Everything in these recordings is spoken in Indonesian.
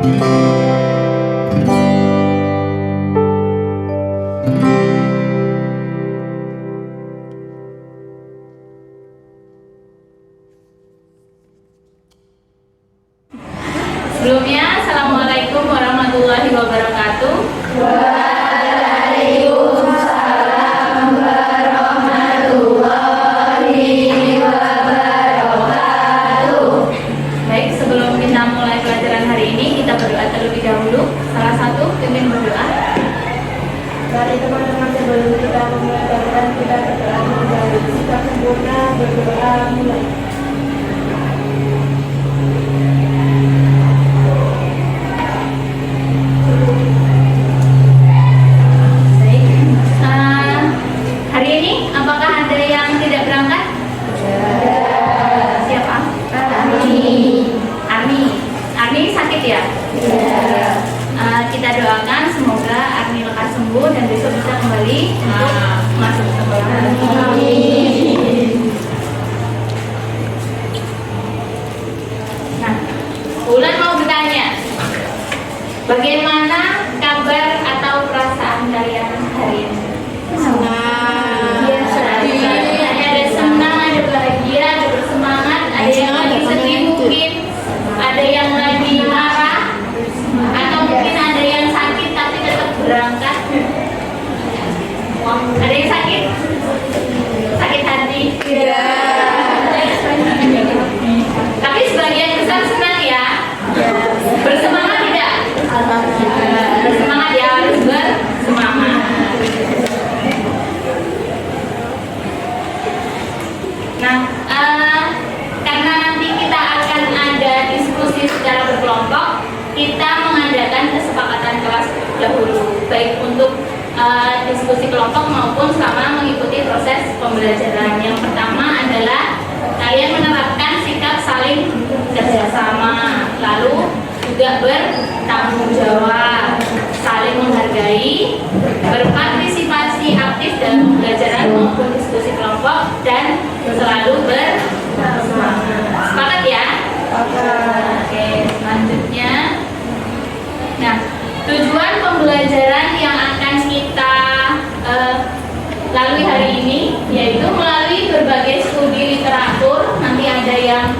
Sebelumnya, Assalamualaikum warahmatullahi wabarakatuh. Waalaikumsalam warahmatullahi wabarakatuh. Baik, sebelum kita mulai pelajaran hari ini, kita berdoa terlebih dahulu. Salah satu pimpin berdoa. Mari teman-teman, sebelum kita memulai pelajaran, kita berdoa terlebih dahulu. Kita sempurna berdoa mulai. Hari ini apakah ada yang tidak berangkat? Siapa? Arni sakit ya? Kita doakan semoga Arni lekas sembuh dan besok bisa kembali untuk masuk sekolah. Nah, Ulan mau bertanya, bagaimana kabar atau perasaan kalian hari ini? Ada senang, ada bahagia, ada bersemangat, ada yang lagi sedih mungkin, ada yang lagi marah, atau mungkin ada yang sakit tapi tetap berangkat. Ada yang sakit? Sakit hati? Tapi sebagian besar senang ya? Bersemangat tidak? Bersemangat ya, harus bersemangat. Nah, karena nanti kita akan ada diskusi secara berkelompok, kita mengadakan kesepakatan kelas dahulu, baik untuk diskusi kelompok maupun selama mengikuti proses pembelajaran. Yang pertama adalah kalian menerapkan sikap saling kerjasama, lalu juga bertanggung jawab, saling menghargai, berpartisipasi aktif dalam pembelajaran maupun diskusi kelompok, dan selalu bersemangat. Sepakat ya? Oke, selanjutnya. Nah, tujuan pembelajaran yang akan kita lalui hari ini yaitu melalui berbagai studi literatur. Nanti ada yang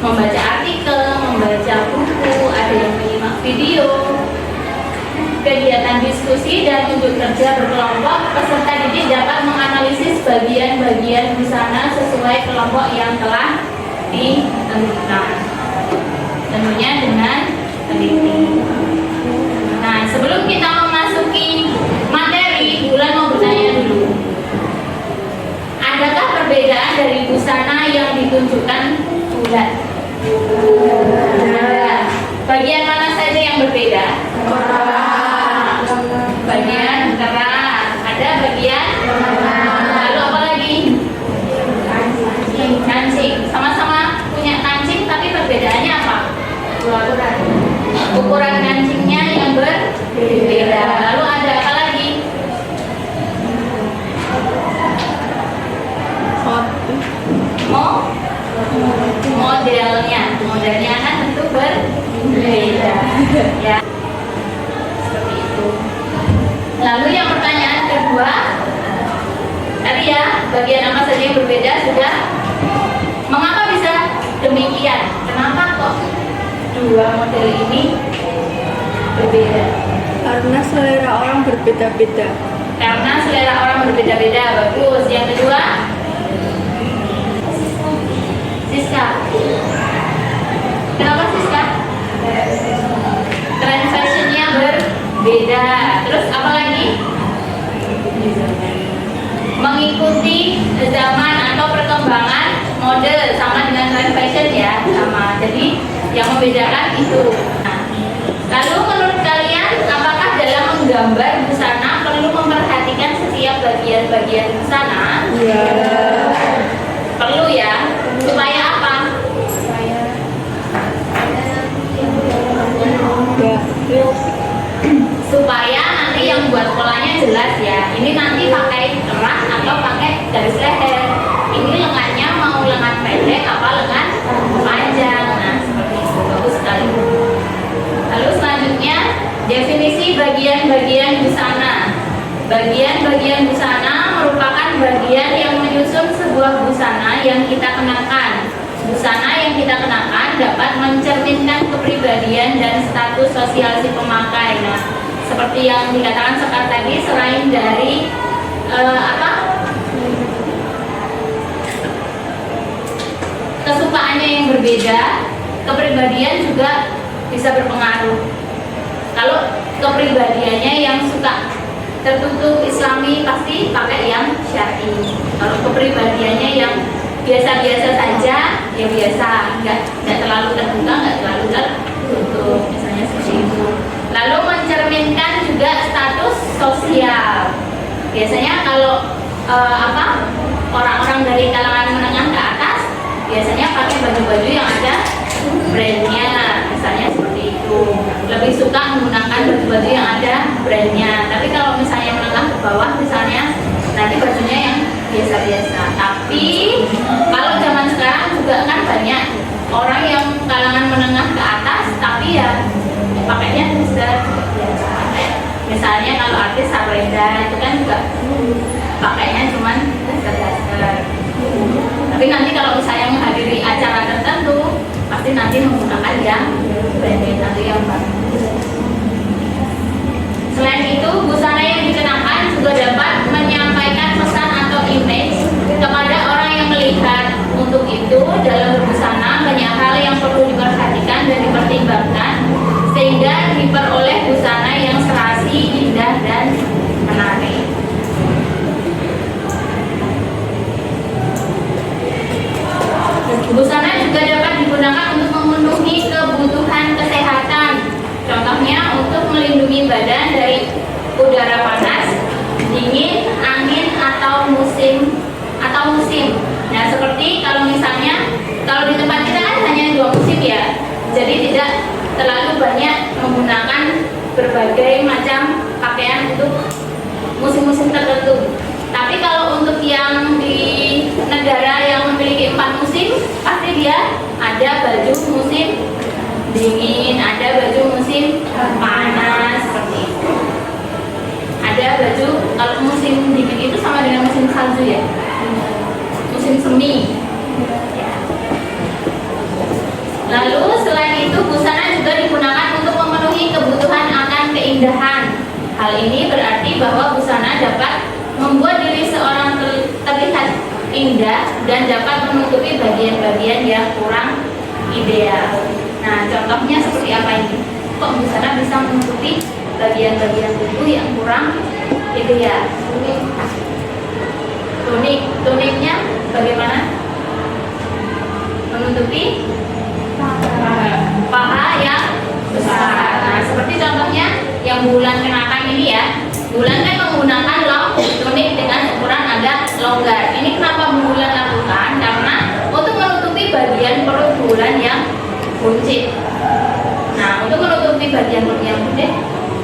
membaca artikel, membaca buku, ada yang menyimak video, kegiatan diskusi dan unjuk kerja berkelompok. Peserta didik dapat menganalisis bagian-bagian busana sesuai kelompok yang telah ditentukan, tentunya dengan teliti. Nah, sebelum kita memasuki materi, Bulan mau bertanya dulu. Adakah perbedaan dari busana yang ditunjukkan Bulan? Bagian mana saja yang berbeda? Bagian keras. Ada bagian? Lalu apa lagi? Kancing. Sama-sama punya kancing, tapi perbedaannya apa? Ukuran kancingnya yang berbeda. Lalu ada apa lagi? Modelnya kan tentu berbeda. Ya, seperti itu. Lalu yang pertanyaan kedua, tadi ya, bagian apa saja yang berbeda sudah. Mengapa bisa demikian? Kenapa kok dua model ini berbeda? Karena selera orang berbeda-beda. Karena selera orang berbeda-beda. Bagus. Yang kedua, Siska. Kenapa Siska? Trend fashionnya berbeda. Terus apa lagi? Mengikuti zaman atau perkembangan model sama dengan trend fashion ya, sama. Jadi yang membedakan itu. Nah, lalu menurut kalian, apakah dalam menggambar busana perlu memperhatikan setiap bagian-bagian busana? Iya. Perlu ya. Supaya apa? Supaya nanti yang buat polanya jelas ya. Ini nanti pakai keras atau pakai garis leher. Ini lengannya mau lengan pendek apa lengan panjang. Nah, seperti itu. Bagus sekali. Lalu selanjutnya Bagian-bagian busana merupakan bagian yang menyusun sebuah busana yang kita kenakan. Busana yang kita kenakan dapat mencerminkan kepribadian dan status sosial si pemakai. Nah, seperti yang dikatakan Sekar tadi, selain dari kesukaannya yang berbeda, kepribadian juga bisa berpengaruh. Kalau kepribadiannya yang suka tertutup Islami, pasti pakai yang syar'i. Kalau kepribadiannya yang biasa-biasa saja, ya biasa, nggak terlalu terbuka, nggak terlalu tertutup, misalnya seperti itu. Lalu mencerminkan juga status sosial. Biasanya kalau orang-orang dari kalangan menengah ke atas biasanya pakai baju-baju yang ada brandnya, misalnya seperti itu. Lebih suka menggunakan baju-baju yang ada brandnya. Tapi kalau misalnya menengah ke bawah, misalnya nanti bajunya yang biasa-biasa. Tapi kalau zaman sekarang juga kan banyak orang yang kalangan menengah ke atas, tapi ya pakainya bisa biasa. Misalnya kalau artis Sabrina itu kan juga pakainya cuman dasar-dasar. Tapi nanti kalau misalnya menghadiri acara tertentu, pasti nanti menggunakan yang branded atau yang bagus. Selain itu, busana yang dikenakan juga dapat menyampaikan pesan atau image kepada orang yang melihat. Untuk itu, dalam berbusana banyak hal yang perlu diperhatikan dan dipertimbangkan sehingga diperoleh busana yang serasi, indah, dan menarik. Busana juga dapat digunakan untuk memenuhi kebutuhan kesehatan. Contohnya untuk melindungi badan dari udara panas, dingin, angin, atau musim. Nah, seperti kalau misalnya kalau di tempat kita kan hanya 2 musim ya, jadi tidak terlalu banyak menggunakan berbagai macam pakaian untuk musim-musim tertentu. Tapi kalau untuk yang di negara yang memiliki 4 musim, pasti dia ada baju musim dingin, ada baju musim panas, seperti itu. Ada baju, kalau musim dingin itu sama dengan musim salju ya, musim semi. Lalu selain itu, busana juga digunakan untuk memenuhi kebutuhan akan keindahan. Hal ini berarti bahwa busana dapat membuat diri seorang terlihat indah dan dapat menutupi bagian-bagian yang kurang ideal. Nah, contohnya seperti apa ini? Kok busana bisa menutupi bagian-bagian tubuh yang kurang ideal? Tuniknya bagaimana? Menutupi paha yang besar. Nah, seperti contohnya yang Bulan kenakan ini ya. Bulan kan menggunakan tunik dengan ukuran agak longgar. Ini kenapa Bulan lakukan? Karena untuk menutupi bagian perut Bulan yang buncit. Nah, untuk menutupi bagian perut yang buncit,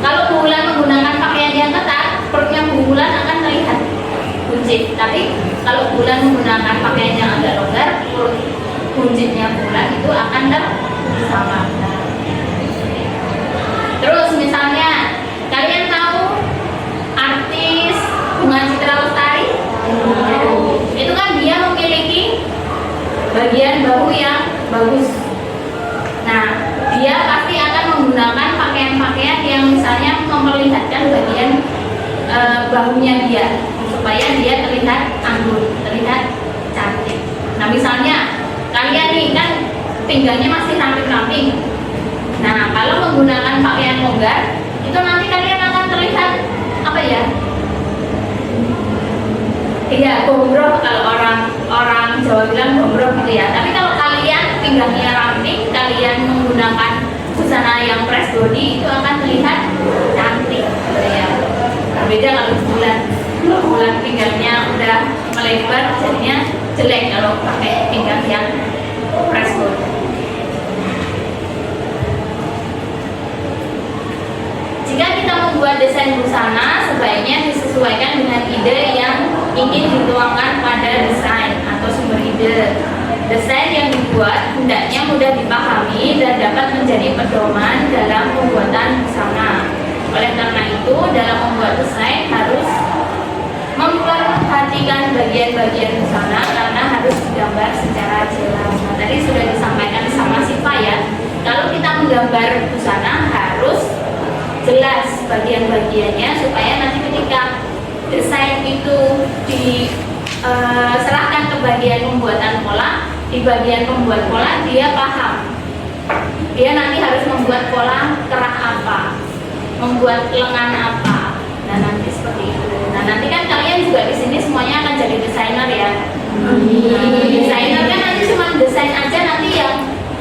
kalau Bulan menggunakan pakaian yang ketat, perutnya Bulan akan terlihat buncit. Tapi kalau Bulan menggunakan pakaian yang agak longgar, perut buncitnya Bulan itu akan tersamakan. Terus misalnya kalian tahu artis Bunga Citra Lestari? Itu kan dia memiliki bagian bahu yang bagus. Nah, dia pasti akan menggunakan pakaian-pakaian yang misalnya memperlihatkan bagian bahunya dia supaya dia terlihat anggun, terlihat cantik. Nah, misalnya kalian nih kan pinggangnya masih ramping-ramping. Nah, kalau menggunakan pakaian longgar, itu nanti kalian akan terlihat apa ya? Iya, gombrong, kalau orang Jawa bilang gombrong gitu ya. Tapi kalau kalian pinggangnya ramping, kalian menggunakan busana yang press body, itu akan terlihat cantik gitu ya. Berbeda kalau bulan pinggangnya udah melebar, jadinya jelek kalau pakai pinggang yang press body. Jika kita membuat desain busana, sebaiknya disesuaikan dengan ide yang ingin dituangkan pada desain atau sumber ide. Desain yang dibuat hendaknya mudah dipahami dan dapat menjadi pedoman dalam pembuatan busana. Oleh karena itu, dalam membuat desain harus bulan bagian-bagian busana karena harus digambar secara jelas. Nah, tadi sudah disampaikan sama Siva ya, kalau kita menggambar busana harus jelas bagian-bagiannya supaya nanti ketika desain itu diserahkan ke bagian pembuatan pola, di bagian pembuat pola dia paham. Dia nanti harus membuat pola kerah apa, membuat lengan apa. Nah, nanti seperti itu. Nah, nanti kan kalian juga di sini semuanya akan jadi desainer ya. Nah, desainer kan nanti cuma desain aja, nanti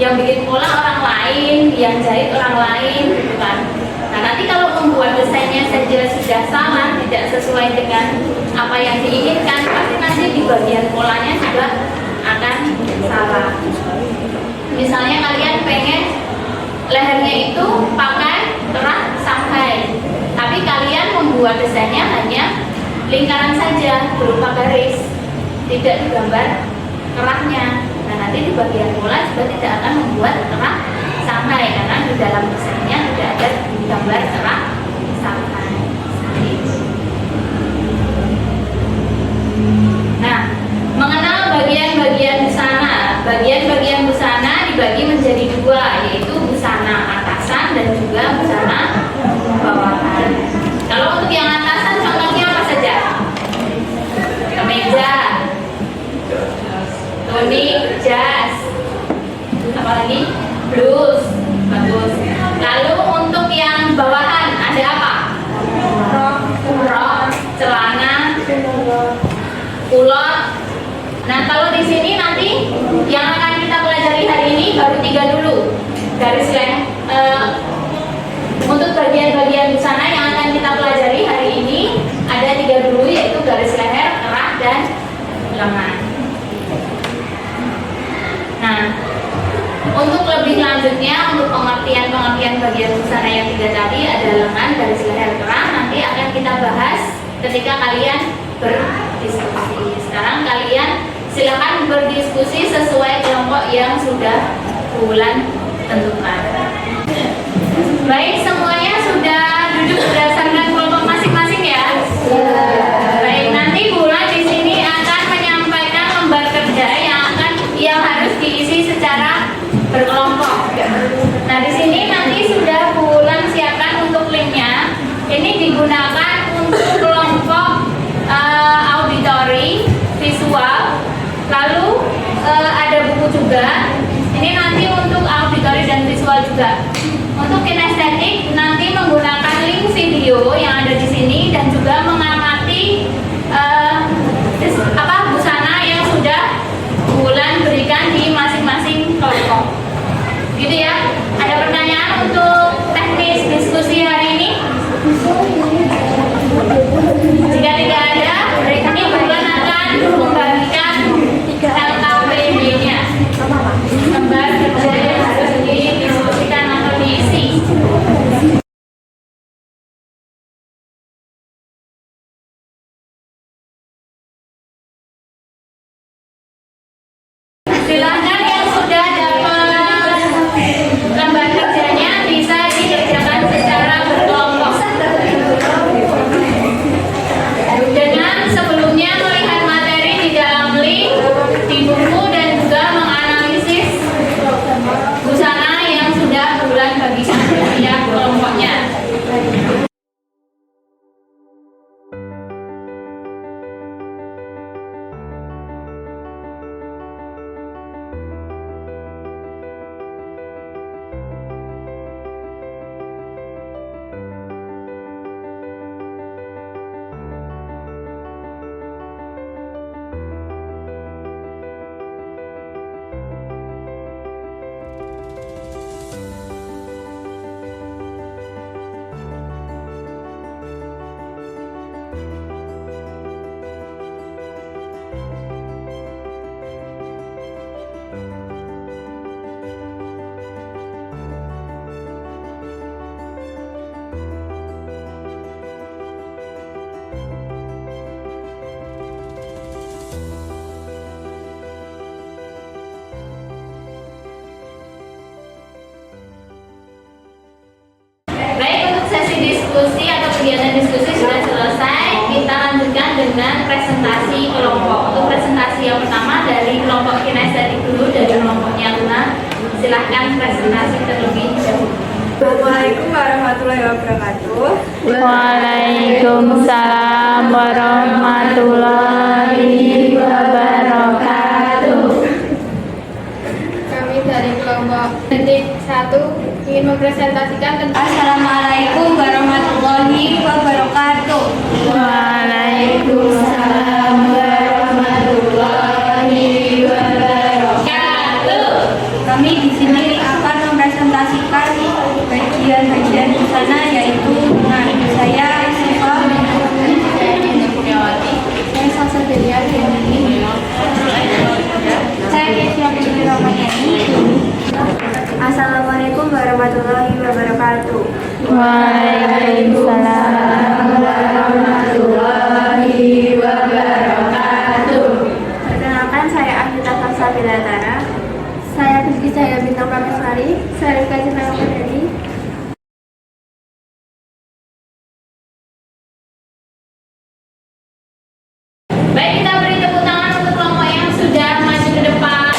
yang bikin pola orang lain, yang jahit orang lain gitu kan. Nah, nanti kalau membuat desainnya saja sudah salah, tidak sesuai dengan apa yang diinginkan, pasti nanti di bagian polanya juga akan salah. Misalnya kalian pengen lehernya itu pakai kerah Shanghai, tapi kalian membuat desainnya hanya lingkaran saja berupa garis, tidak digambar kerahnya. Nah, nanti di bagian pola juga tidak akan membuat kerah Shanghai karena di dalam desainnya tidak ada gambar kerah Shanghai. Nah, mengenal bagian-bagian busana. Bagian-bagian busana dibagi menjadi dua, yaitu busana atasan dan juga busana bawahan. Kalau untuk yang atasan contohnya apa saja? Kemeja, tunik, jas, apalagi blus, bagus. Lalu untuk yang bawahan ada apa? Rok, celana, kulot. Nah, kalau di sini nanti yang akan kita pelajari hari ini baru 3 dulu. Garis untuk bagian-bagian busana yang akan kita pelajari hari ini ada 3 dulu, yaitu garis leher, kerah, dan lengan. Nah, untuk lebih lanjutnya, untuk pengertian bagian busana yang 3 tadi ada lengan, garis leher, kerah, nanti akan kita bahas ketika kalian berdiskusi. Sekarang kalian silakan berdiskusi sesuai kelompok yang sudah bulan tentukan. Baik, semuanya sudah duduk berdasarkan kelompok masing-masing ya. Baik, nanti bulan di sini akan menyampaikan lembar kerja yang harus diisi secara berkelompok. Nah, di sini nanti sudah bulan siapkan untuk linknya. Ini digunakan untuk kelompok auditori, visual, lalu ada buku juga. Ini nanti untuk auditori dan visual juga. Untuk kinestetik nanti menggunakan link video yang ada di sini dan juga mengamati busana yang sudah bulan berikan di masing-masing kelompok. Gitu ya. Ada pertanyaan untuk teknis diskusi hari ini? Jika tidak ada, berikutnya bulan akan membagikan LKPD-nya. Lembar kerja yang harus didiskusikan atau diisi. dengan presentasi kelompok. Untuk presentasi yang pertama dari kelompok kinestetik dulu, dari kelompoknya Luna. Silahkan presentasi terlebih dahulu. Assalamualaikum warahmatullahi wabarakatuh. Waalaikumsalam warahmatullahi wabarakatuh. Kami dari kelompok detik 1 ingin mempresentasikan tentang Assalamualaikum warahmatullahi wabarakatuh. Waalaikumsalam warahmatullahi wabarakatuh. Kami di sini akan mempresentasikan bagian-bagian di sana, yaitu dengan saya Siva, saya Sasa Delian saya Kesia Putri Ramayani. Assalamualaikum warahmatullahi wabarakatuh. Waalaikumsalam warahmatullahi wabarakatuh. Perkenalkan, saya Anita Faksa Bilatara. Saya Rizky Cahaya Bintang Prameswari. Saya Rika Cintayong Perdadi. Baik, kita beri tepuk tangan untuk kelompok yang sudah maju ke depan.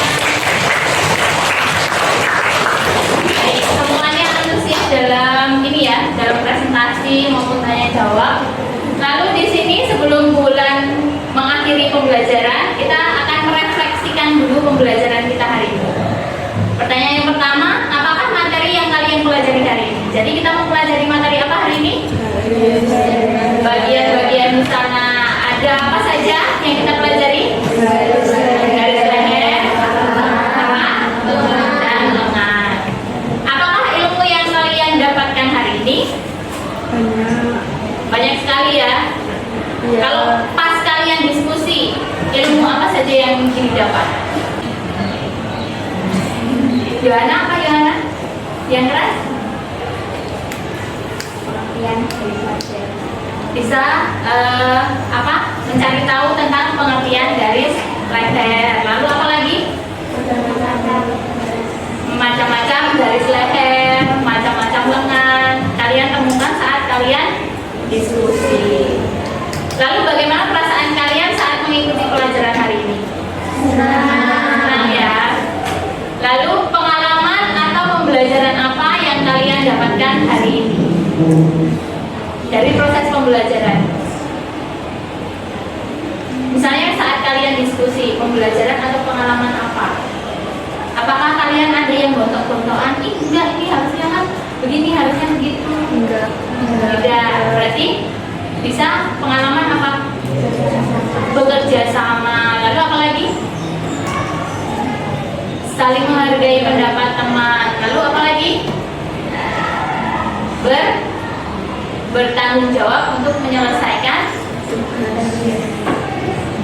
Baik, semuanya antusias dalam ini ya, dalam presentasi maupun tanya jawab. Lalu di sini sebelum bulan mengakhiri pembelajaran, kita akan merefleksikan dulu pembelajaran kita hari ini. Pertanyaan yang pertama, apakah materi yang kalian pelajari hari ini? Jadi kita mempelajari materi apa hari ini? Bagian-bagian di sana ada apa saja yang kita pelajari? Garis leher, tangan, dan lengan. Apakah ilmu yang kalian dapatkan hari ini? Banyak sekali ya. Kalau pas kalian diskusi, ilmu apa saja yang mungkin didapat? Yohana, apa Yohana? Yang keras? Pengertian dari pelajar. Bisa apa? Mencari tahu tentang pengertian garis leher. Lalu apa lagi? Macam-macam garis leher, macam-macam lengan. Kalian temukan saat kalian diskusi. Lalu bagaimana perasaan kalian saat mengikuti pelajaran hari ini? Senang ya. Lalu pengalaman atau pembelajaran apa yang kalian dapatkan hari ini dari proses pembelajaran? Misalnya saat kalian diskusi, pembelajaran atau pengalaman apa? Apakah kalian ada yang gontok-gontokan? Enggak, ini harusnya kan begini, harusnya begitu. Enggak. Tidak, berarti bisa pengalaman apa? Bekerja sama. Lalu apa lagi? Saling menghargai pendapat teman. Lalu apa lagi? Bertanggung jawab untuk menyelesaikan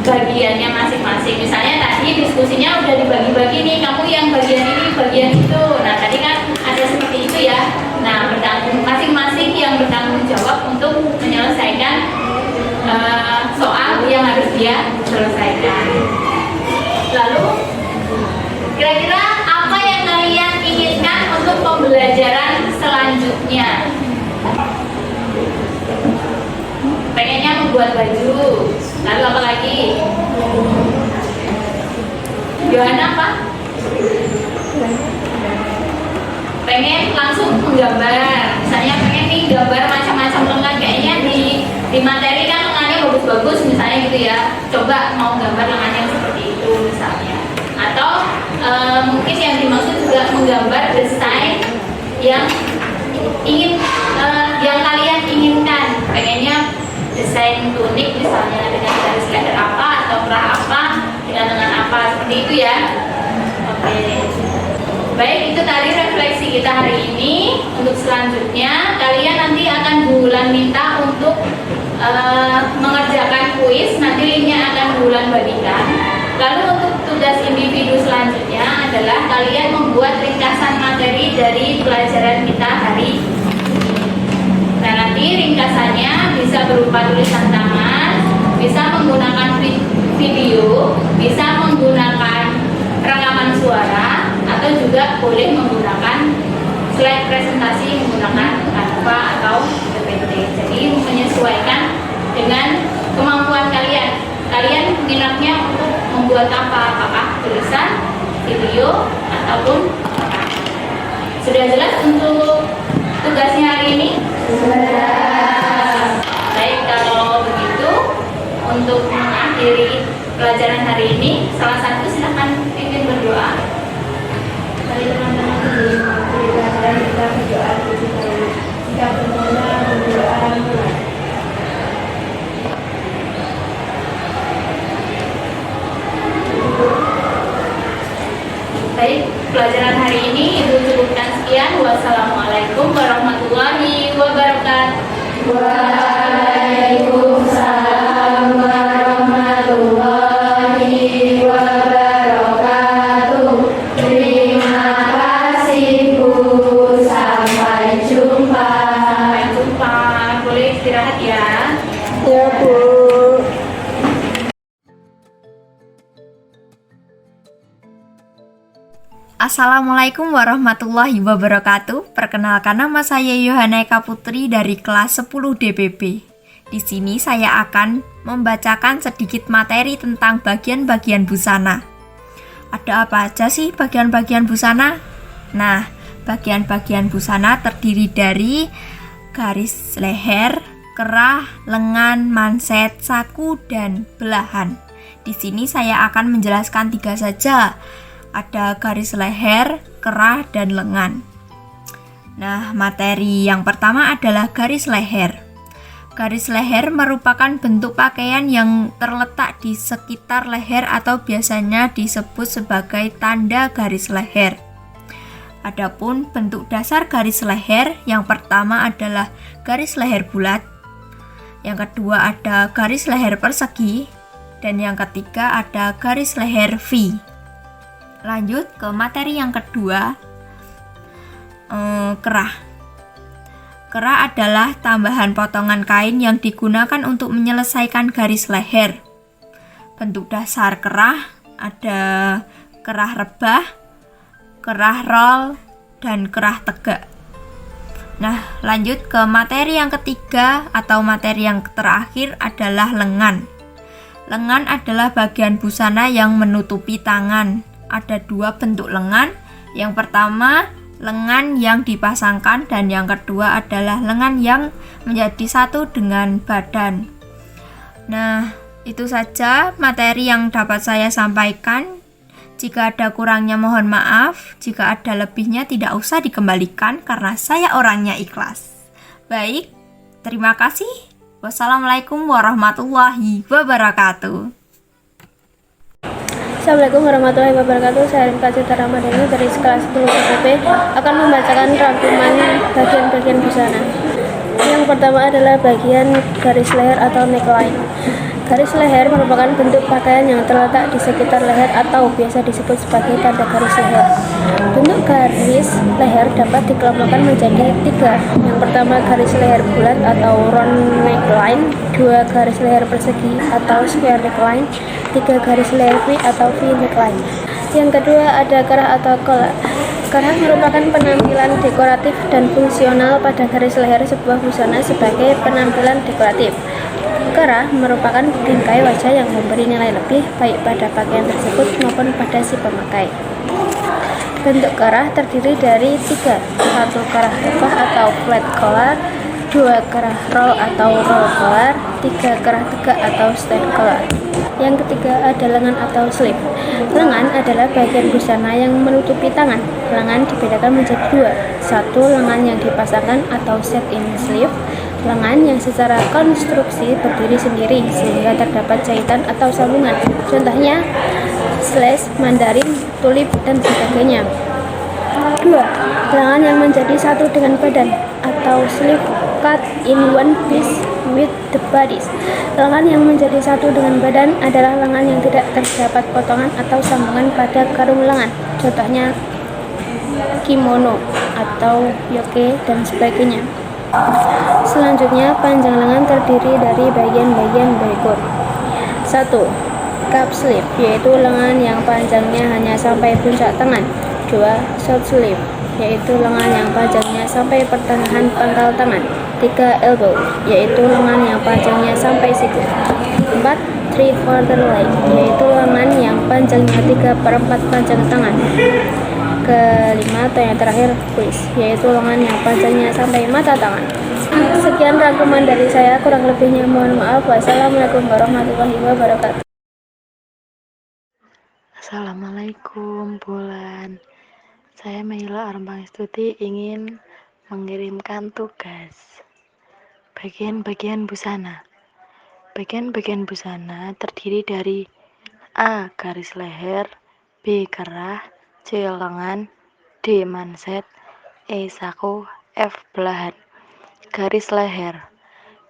bagiannya masing-masing. Misalnya tadi diskusinya udah dibagi-bagi nih, kamu yang bagian ini, bagian itu. Nah tadi kan ada seperti itu ya. Nah masing-masing yang bertanggung jawab untuk menyelesaikan soal yang harus dia selesaikan. Lalu kira-kira apa yang kalian inginkan untuk pembelajaran selanjutnya? Pengennya membuat baju. Lalu apa lagi? Yohana apa? Pengen langsung menggambar. Misalnya pengen nih gambar macam-macam lengan. Kayaknya di materi kan lengannya bagus-bagus misalnya gitu ya. Coba mau gambar lengan yang seperti itu misalnya. Atau mungkin yang dimaksud juga menggambar desain yang yang kalian inginkan. Pengennya desain tunik misalnya dengan garis leher apa atau bra apa dengan lengan apa, seperti itu ya. Oke. Baik, itu tadi refleksi kita hari ini. Untuk selanjutnya kalian nanti akan bulan minta untuk mengerjakan kuis. Nanti linknya akan bulan bagikan. Lalu untuk tugas individu selanjutnya adalah kalian membuat ringkasan materi dari pelajaran kita hari ini. Nah nanti ringkasannya bisa berupa tulisan tangan, bisa menggunakan video, bisa menggunakan rekaman suara, atau juga boleh menggunakan slide presentasi menggunakan Canva atau PPT. Jadi menyesuaikan dengan kemampuan kalian. Kalian minatnya untuk membuat apa? Apakah tulisan, video, ataupun apa? Sudah jelas untuk tugasnya hari ini? Sudah. Baik, kalau begitu untuk mengakhiri pelajaran hari ini, salah satu silakan pimpin berdoa. Mari teman-teman berikan dan kita berdoa jika berdoa mulai. Baik, pelajaran hari ini Ibu cukupkan sekian. Wassalamualaikum warahmatullahi wabarakatuh. Waalaikumsalam warahmatullahi wabarakatuh. Terima kasih Bu. Sampai jumpa. Sampai jumpa. Boleh istirahat ya. Ya Bu. Assalamualaikum warahmatullahi wabarakatuh. Perkenalkan, nama saya Yohana Eka Putri dari kelas 10 DPP. Di sini saya akan membacakan sedikit materi tentang bagian-bagian busana. Ada apa aja sih bagian-bagian busana? Nah, bagian-bagian busana terdiri dari garis leher, kerah, lengan, manset, saku, dan belahan. Di sini saya akan menjelaskan 3 saja. Ada garis leher, kerah, dan lengan. Nah, materi yang pertama adalah garis leher. Garis leher merupakan bentuk pakaian yang terletak di sekitar leher atau biasanya disebut sebagai tanda garis leher. Adapun bentuk dasar garis leher, yang pertama adalah garis leher bulat, yang kedua ada garis leher persegi, dan yang ketiga ada garis leher V. Lanjut ke materi yang kedua, kerah. Kerah adalah tambahan potongan kain yang digunakan untuk menyelesaikan garis leher. Bentuk dasar kerah ada kerah rebah, kerah roll, dan kerah tegak. Nah, lanjut ke materi yang ketiga atau materi yang terakhir adalah lengan. Lengan adalah bagian busana yang menutupi tangan. Ada 2 bentuk lengan. Yang pertama, lengan yang dipasangkan, dan yang kedua adalah lengan yang menjadi satu dengan badan. Nah, itu saja materi yang dapat saya sampaikan. Jika ada kurangnya mohon maaf, jika ada lebihnya tidak usah dikembalikan karena saya orangnya ikhlas. Baik, terima kasih. Wassalamualaikum warahmatullahi wabarakatuh. Assalamualaikum warahmatullahi wabarakatuh. Saya Rifka Citra Ramadhani dari kelas 10 DPP akan membacakan rangkuman bagian-bagian busana. Yang pertama adalah bagian garis leher atau neckline. Garis leher merupakan bentuk pakaian yang terletak di sekitar leher atau biasa disebut sebagai tanda garis leher. Bentuk garis leher dapat dikelompokkan menjadi 3. Yang pertama garis leher bulat atau round neckline, 2 garis leher persegi atau square neckline, 3 garis leher V atau V neckline. Yang kedua ada kerah atau collar. Kerah merupakan penampilan dekoratif dan fungsional pada garis leher sebuah busana sebagai penampilan dekoratif. Kerah merupakan bingkai wajah yang memberi nilai lebih baik pada pakaian tersebut maupun pada si pemakai. Bentuk kerah terdiri dari 3. 1 kerah rebah atau flat collar, 2 kerah roll atau roll collar, 3 kerah tegak atau stand collar. Yang ketiga ada lengan atau sleeve. Lengan adalah bagian busana yang menutupi tangan. Lengan dibedakan menjadi 2. 1 lengan yang dipasangkan atau set-in sleeve, lengan yang secara konstruksi berdiri sendiri sehingga terdapat jahitan atau sambungan. Contohnya slash, mandarin, tulip, dan sebagainya. 2. Lengan yang menjadi satu dengan badan atau sleeve cut in one piece with the bodies. Lengan yang menjadi satu dengan badan adalah lengan yang tidak terdapat potongan atau sambungan pada karung lengan. Contohnya kimono atau yoke dan sebagainya. Selanjutnya, panjang lengan terdiri dari bagian-bagian berikut. 1. Cup sleeve, yaitu lengan yang panjangnya hanya sampai puncak tangan. 2. Short sleeve, yaitu lengan yang panjangnya sampai pertengahan pangkal tangan. 3. Elbow, yaitu lengan yang panjangnya sampai siku. 4. 3/4 leg, yaitu lengan yang panjangnya 3/4 panjang tangan. Kelima atau yang terakhir, wrist, yaitu lengan yang panjangnya sampai mata tangan. Sekian rangkuman dari saya, kurang lebihnya mohon maaf. Wassalamualaikum warahmatullahi wabarakatuh. Assalamualaikum Bulan. Saya Meila Armangstuti ingin mengirimkan tugas. Bagian-bagian busana. Bagian-bagian busana terdiri dari A. Garis leher, B. Kerah, C. lengan, D. manset, E. saku, F. belahan. Garis leher.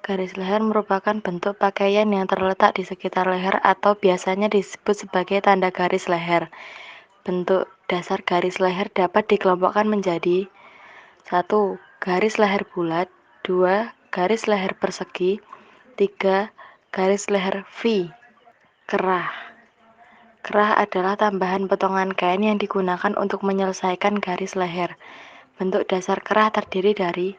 Garis leher merupakan bentuk pakaian yang terletak di sekitar leher atau biasanya disebut sebagai tanda garis leher. Bentuk dasar garis leher dapat dikelompokkan menjadi 1. Garis leher bulat, 2. Garis leher persegi, 3. Garis leher V. Kerah. Kerah adalah tambahan potongan kain yang digunakan untuk menyelesaikan garis leher. Bentuk dasar kerah terdiri dari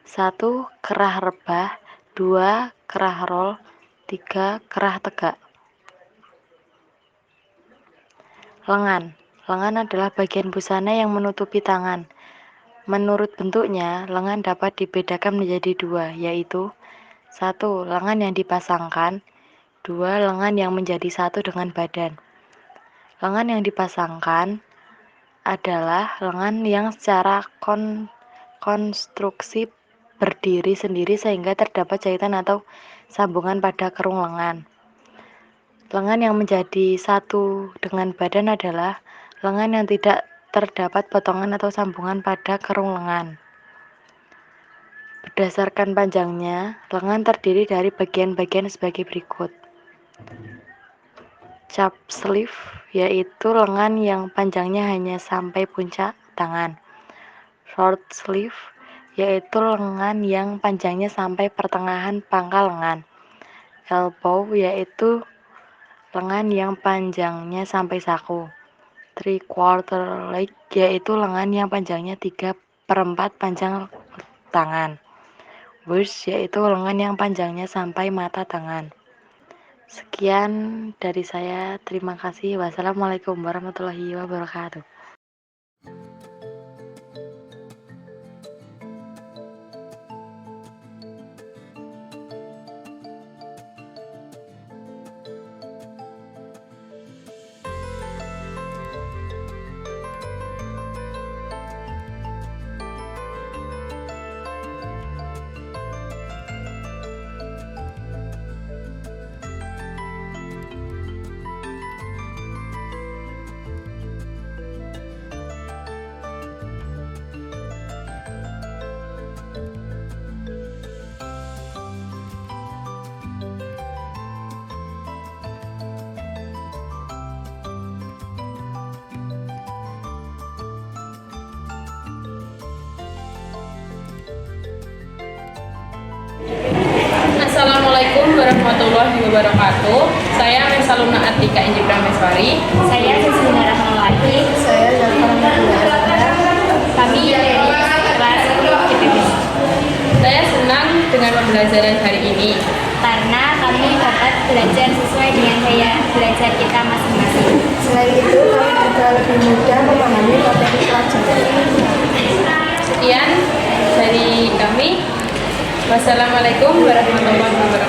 1. Kerah rebah, 2. Kerah roll, 3. Kerah tegak. Lengan. Lengan adalah bagian busana yang menutupi tangan. Menurut bentuknya, lengan dapat dibedakan menjadi 2, yaitu 1. Lengan yang dipasangkan, 2. Lengan yang menjadi satu dengan badan. Lengan yang dipasangkan adalah lengan yang secara konstruksi berdiri sendiri sehingga terdapat jahitan atau sambungan pada kerung lengan. Lengan yang menjadi satu dengan badan adalah lengan yang tidak terdapat potongan atau sambungan pada kerung lengan. Berdasarkan panjangnya, lengan terdiri dari bagian-bagian sebagai berikut. Chap sleeve, yaitu lengan yang panjangnya hanya sampai puncak tangan. Short sleeve, yaitu lengan yang panjangnya sampai pertengahan pangkal lengan. Elbow, yaitu lengan yang panjangnya sampai saku. 3/4 leg, yaitu lengan yang panjangnya 3/4 panjang tangan. Wrist, yaitu lengan yang panjangnya sampai mata tangan. Sekian dari saya, terima kasih. Wassalamualaikum warahmatullahi wabarakatuh. Assalamualaikum warahmatullahi wabarakatuh. Saya Mesaluna Atika Inji Prameswari. Saya Sesina Rahmawati. Saya Kami dari kelas 10 DPP. Saya senang dengan pembelajaran hari ini Karena kami dapat belajar sesuai dengan gaya belajar kita masing-masing. Selain itu, kami juga lebih mudah memahami materi pelajaran. Sekian dari kami. Wassalamualaikum warahmatullahi wabarakatuh.